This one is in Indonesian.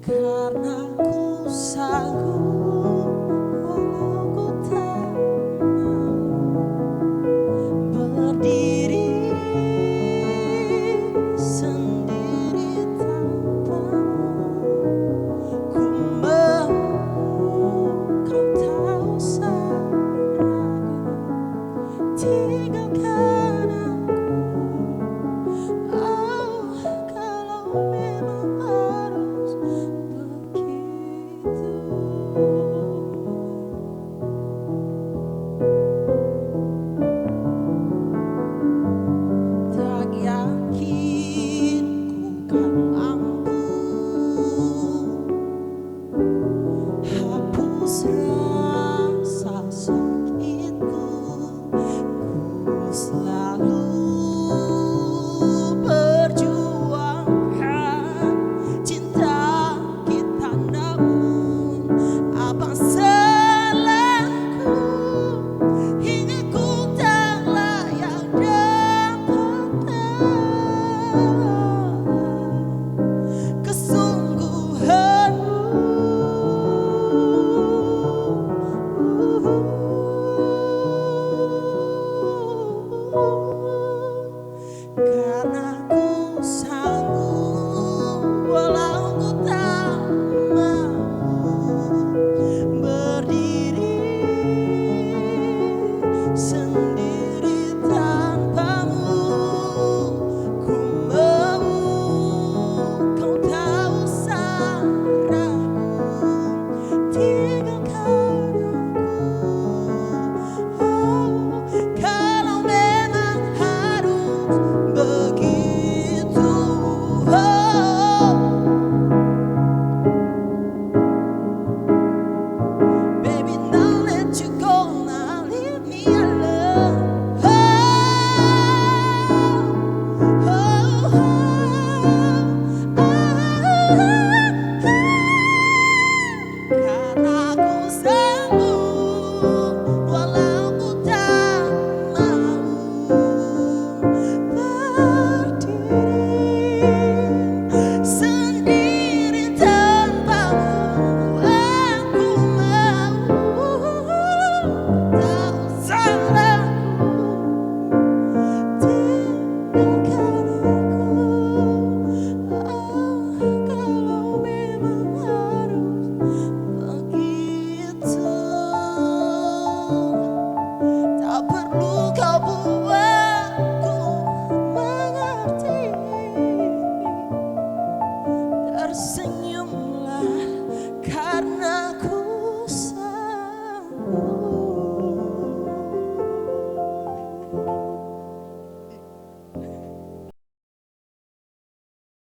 Karena ku sanggup walau ku tak mau berdiri sendiri tanpamu. Ku mau kau tak usah ragu, tinggalkan aku. Oh, kalau memang harus begitu. Tak yakin ku kan mampu hapus rasa sakitku. Ku selalu perjuangkan cinta kita, namun apa salahku hingga ku tak layak dapatkan kesungguhanmu. Karena ku sanggup walau ku tak mau berdiri sendiri tanpamu. Ku mau kau tak usah ragu, tinggalkan aku. Oh, kalau memang harus begitu. Oh, baby, now let you go, now leave me alone. Oh, oh, oh, karena ku sanggup walau ku tak mau berdiri sendiri tanpamu. Aku mau tak usah ragu, tinggalkan aku. Oh, kalau memang harus begitu. Tak perlu